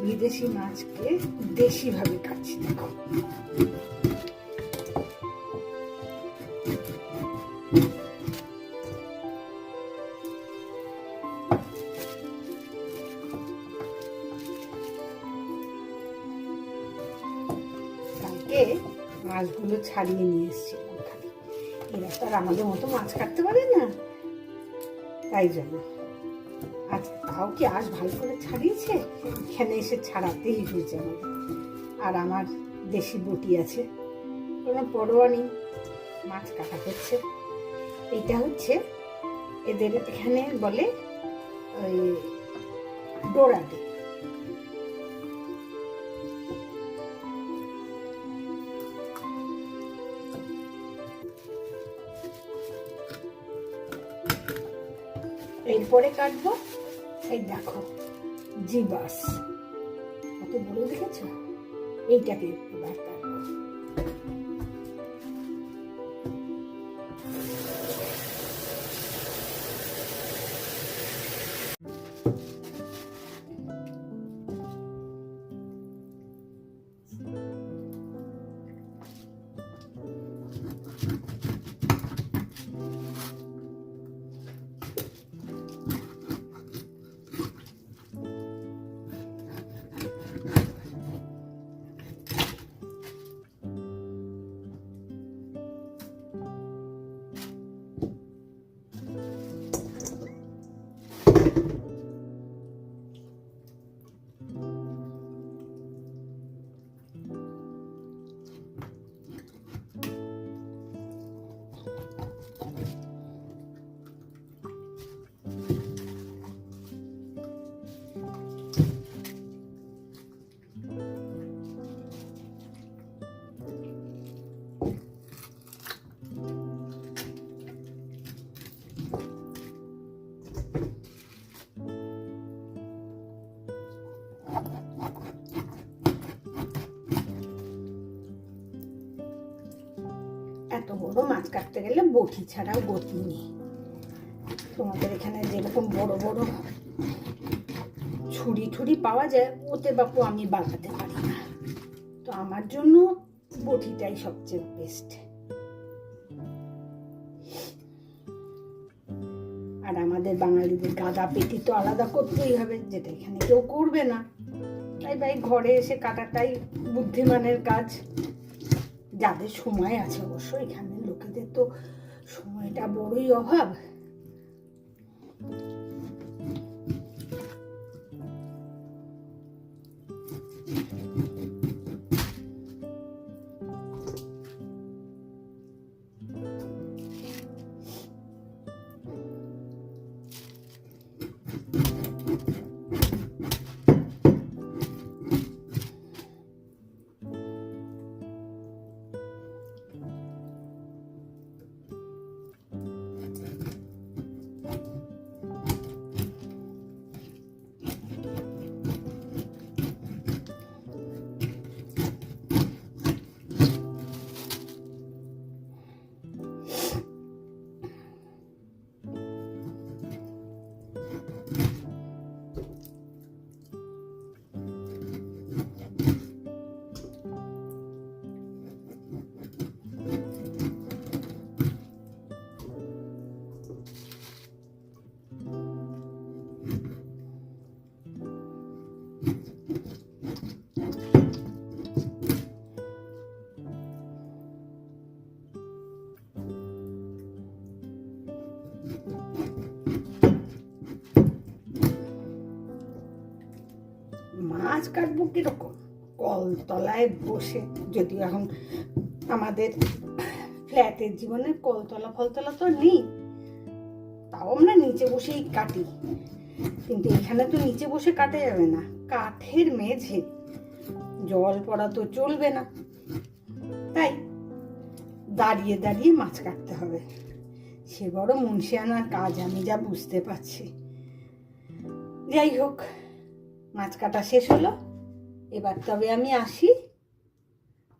বিদেশি মাছকে দেশি ভাবে কাটছি। দেখো কালকে মাছগুলো ছাড়িয়ে নিয়ে এসেছিলাম, এরা তো আর আমাদের মতো মাছ কাটতে পারে না, তাই জন্য আচ্ছা তাও কি আজ ভালো করে ছাড়িয়েছে, এখানে এসে ছাড়াতেই হয়েছে আমাদের। আর আমার দেশি বটি আছে, কোনো পরোয়া নেই, মাছ কাটা হচ্ছে। এইটা হচ্ছে এদের এখানে বলে ওই ডোরাডে। এরপরে কাটবো এই দেখো জিবাস, কত বড় দেখেছো, এইটাকে এবার কাটবো। এত বড় মাছ কাটতে গেলে বটি ছাড়াও গতি নেই। তোমাদের এখানে যেরকম বড় বড় ছুরি ঠুরি পাওয়া যায়, ওতে বাপু আমি বাগাতে পারি না, তো আমার জন্য বটিটাই সবচেয়ে বেস্ট। আর আমাদের বাঙালিদের গাদা পেটি তো আলাদা করতেই হবে, যেটা এখানে কেউ করবে না, তাই ভাই ঘরে এসে কাটাটাই বুদ্ধিমানের কাজ। যাদের সময় আছে অবশ্য, এখানে লোকেদের তো সময়টা বড়ই অভাব। মাছ কাটবো কিরকম, কলতলায় বসে, যদিও এখন আমাদের ফ্ল্যাটের জীবনে কলতলা ফলতলা তো নেই, তাও আমরা নিচে বসেই কাটি। কিন্তু এখানে তো নিচে বসে কাটা যাবে না, কাঠের মেঝে, জল পড়া তো চলবে না, তাই দাঁড়িয়ে দাঁড়িয়ে মাছ কাটতে হবে। সে বড় মুনশিয়ানার কাজ, আমি যা বুঝতে পারছি। যাই হোক, মাছ কাটা শেষ হলো, এবার তবে আমি আসি।